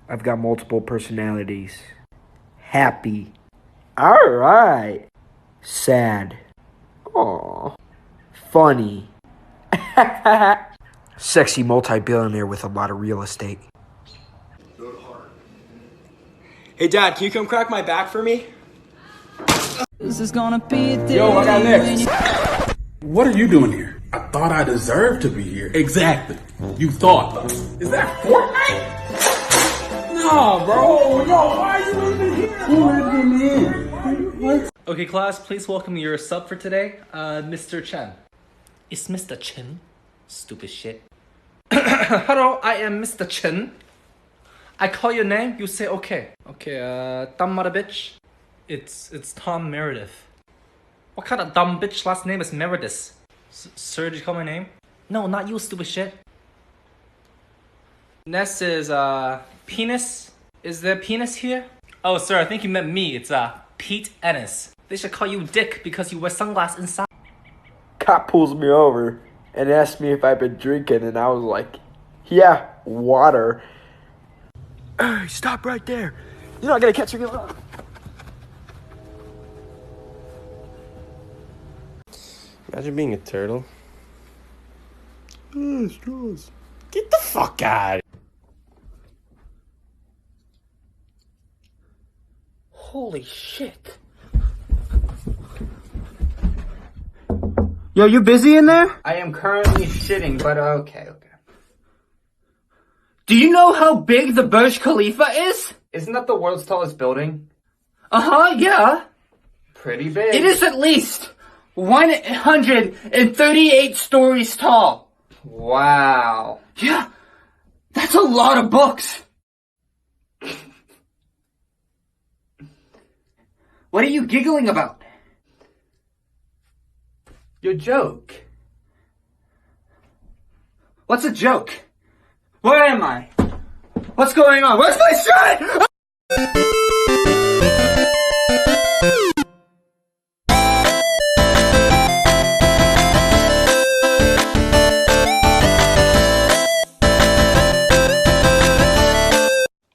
I've got multiple personalities. Happy. Alright. Sad. Aww. Funny. Sexy multi-billionaire with a lot of real estate. Hey Dad, can you come crack my back for me? This is gonna be a day. Yo, I got next. What are you doing here? I thought I deserved to be here. Exactly. You thought. Is that Fortnite? Nah, bro. Yo, why are you even here? Who let them in? What? Okay, class, please welcome your sub for today, Mr. Chen. It's Mr. Chen. Stupid shit. Hello, I am Mr. Chen. I call your name, you say okay. Okay, dumb mother bitch. It's Tom Meredith. What kind of dumb bitch last name is Meredith? Sir, did you call my name? No, not you, stupid shit. Next is, penis. Is there penis here? Oh, sir, I think you meant me. It's, Pete Ennis. They should call you Dick because you wear sunglasses inside. Cop pulls me over and asks me if I've been drinking, and I was like, yeah, water. Hey, stop right there. You're not gonna catch me. Imagine being a turtle. Straws. Get the fuck out. Holy shit. Yo, you busy in there? I am currently shitting, but okay. Do you know how big the Burj Khalifa is? Isn't that the world's tallest building? Uh-huh, yeah. Pretty big. It is at least 138 stories tall. Wow. Yeah, that's a lot of books. What are you giggling about? Your joke. What's a joke? Where am I? What's going on? Where's my shirt?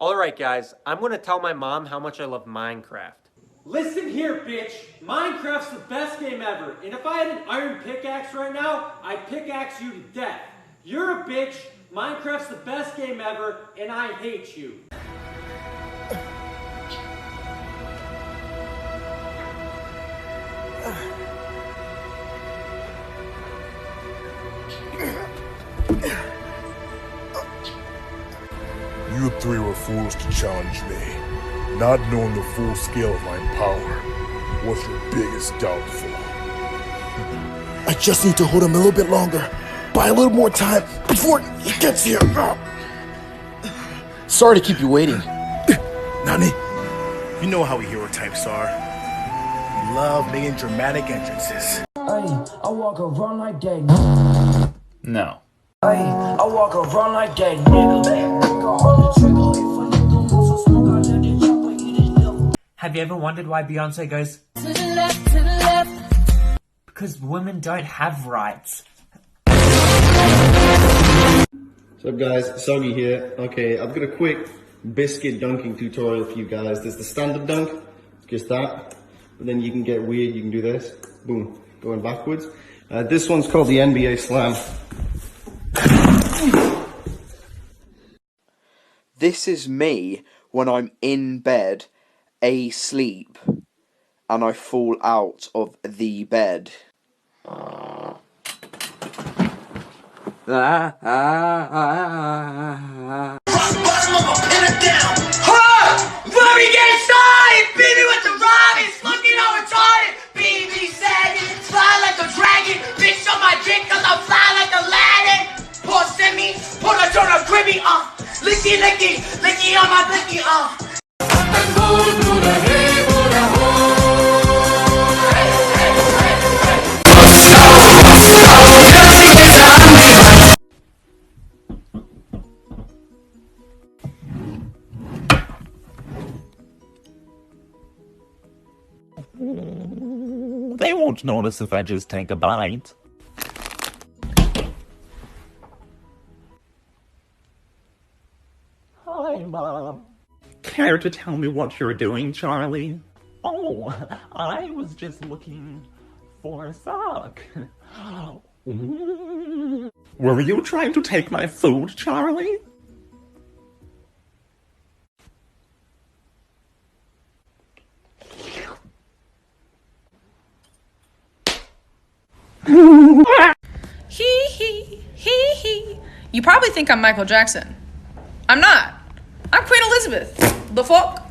Alright guys, I'm gonna tell my mom how much I love Minecraft. Listen here, bitch. Minecraft's the best game ever. And if I had an iron pickaxe right now, I'd pickaxe you to death. You're a bitch. Minecraft's the best game ever, and I hate you. You three were fools to challenge me, not knowing the full scale of my power. What's your biggest downfall? I just need to hold him a little bit longer. Buy a little more time before he gets here. Sorry to keep you waiting. Nani? You know how we hero types are. We love making dramatic entrances. I walk around like that. No. I walk around like that, nigga. Have you ever wondered why Beyonce goes to the left, to the left? Because women don't have rights. What's up guys, Soggy here. Okay, I've got a quick biscuit dunking tutorial for you guys. There's the standard dunk, just that. But then you can get weird, you can do this. Boom, going backwards. This one's called the NBA Slam. This is me when I'm in bed, asleep, and I fall out of the bed. Rock bottom, I'ma pin it down. Let me get started! Baby with the Robins, looking all retarded. Baby said, fly like a dragon. Bitch on my dick, cause I fly like Aladdin. Poor Simi, pull her turn her cribby, licky, licky, licky on my blicky, They won't notice if I just take a bite. I'm Care to tell me what you're doing, Charlie? Oh, I was just looking for a sock. Were you trying to take my food, Charlie? Hee hee, hee hee. You probably think I'm Michael Jackson. I'm not. I'm Queen Elizabeth. The fuck?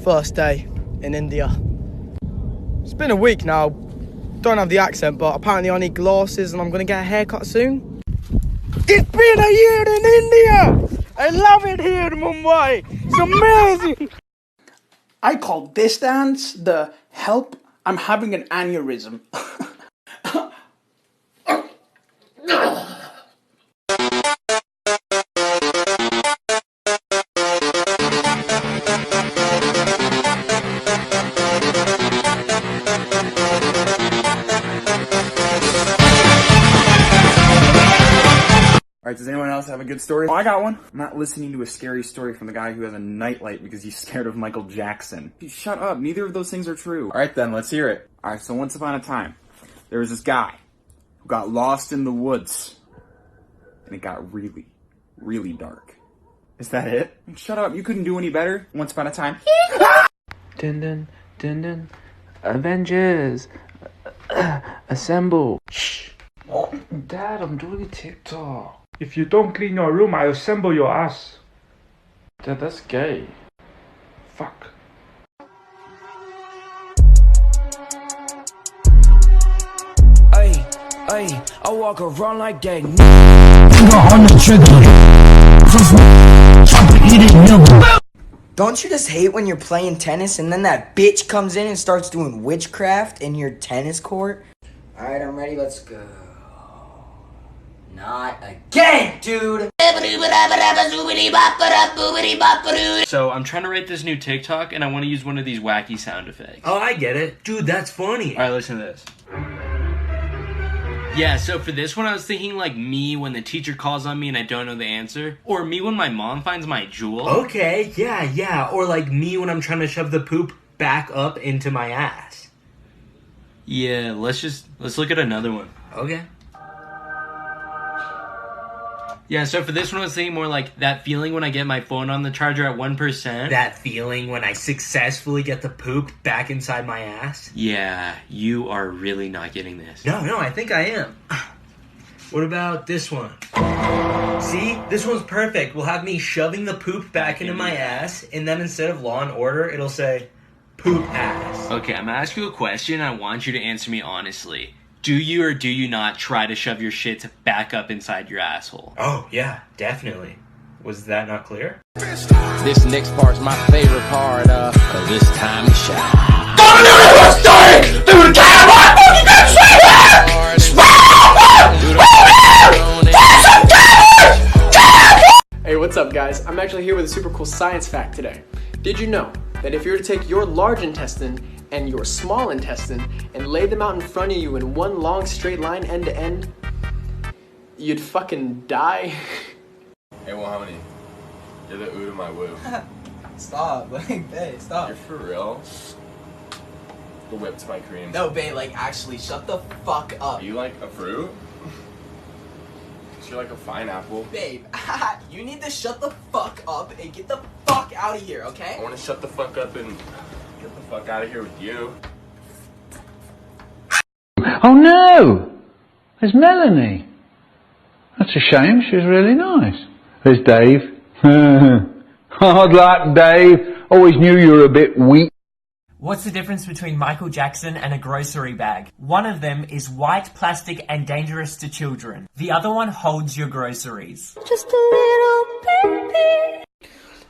First day in India. It's been a week now. Don't have the accent, but apparently I need glasses and I'm gonna get a haircut soon. It's been a year in India! I love it here in Mumbai. It's amazing! I call this dance the help I'm having an aneurysm. Alright, does anyone else have a good story? Oh, I got one. I'm not listening to a scary story from the guy who has a nightlight because he's scared of Michael Jackson. Shut up, neither of those things are true. Alright then, let's hear it. Alright, so once upon a time, there was this guy who got lost in the woods. And it got really, really dark. Is that it? Shut up, you couldn't do any better. Once upon a time. Dun dun dun dun. Avengers, assemble. Shh. Dad, I'm doing a TikTok. If you don't clean your room, I'll assemble your ass. Dad, that's gay. Fuck. Ay, ay, I walk around like that nigga on the trigger. Don't you just hate when you're playing tennis and then that bitch comes in and starts doing witchcraft in your tennis court? Alright, I'm ready, let's go. Not again, dude! So, I'm trying to write this new TikTok, and I want to use one of these wacky sound effects. Oh, I get it. Dude, that's funny. Alright, listen to this. Yeah, so for this one, I was thinking like me when the teacher calls on me and I don't know the answer. Or me when my mom finds my jewel. Okay, yeah. Or like me when I'm trying to shove the poop back up into my ass. Yeah, let's look at another one. Okay. Yeah, so for this one, I was thinking more like that feeling when I get my phone on the charger at 1%. That feeling when I successfully get the poop back inside my ass? Yeah, you are really not getting this. No, I think I am. What about this one? See? This one's perfect. We'll have me shoving the poop back into my ass, and then instead of Law and Order, it'll say, poop ass. Okay, I'm gonna ask you a question. I want you to answer me honestly. Do you or do you not try to shove your shit back up inside your asshole? Oh, yeah, definitely. Was that not clear? This next part's my favorite part of this time to shine. Hey, what's up guys? I'm actually here with a super cool science fact today. Did you know that if you were to take your large intestine and your small intestine and lay them out in front of you in one long straight line end to end, you'd fucking die? Hey, well, how many? You're the ooh to my woo. Stop, like, babe, stop. You're for real? The whip to my cream. No, babe, like, actually, shut the fuck up. Are you like a fruit? You're like a fine apple. Babe, you need to shut the fuck up and get the fuck out of here, okay? I want to shut the fuck up and get the fuck out of here with you. Oh no! There's Melanie. That's a shame, she was really nice. There's Dave. Hard luck, Dave. Always knew you were a bit weak. What's the difference between Michael Jackson and a grocery bag? One of them is white, plastic, and dangerous to children. The other one holds your groceries. Just a little baby.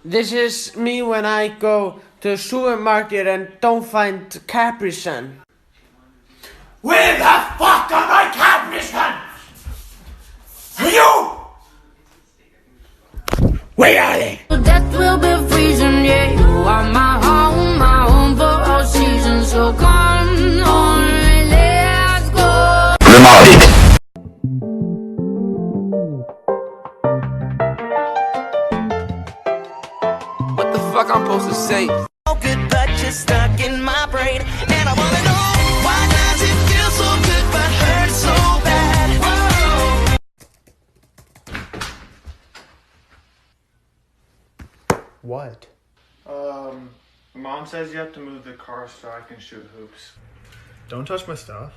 This is me when I go to the supermarket and don't find Capri Sun. Where the fuck are my Capri Sun? You! Where are they? Death will be freezing, yeah. You are my home for all seasons. So come on, let's go. so good, but you're stuck in my brain. And I wanna know, why does it feel so good but hurt so bad? Whoa. What? Mom says you have to move the car so I can shoot hoops. Don't touch my stuff.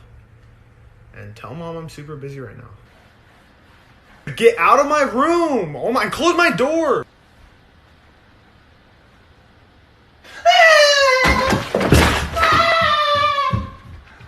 And tell Mom I'm super busy right now. Get out of my room! Oh my, close my door!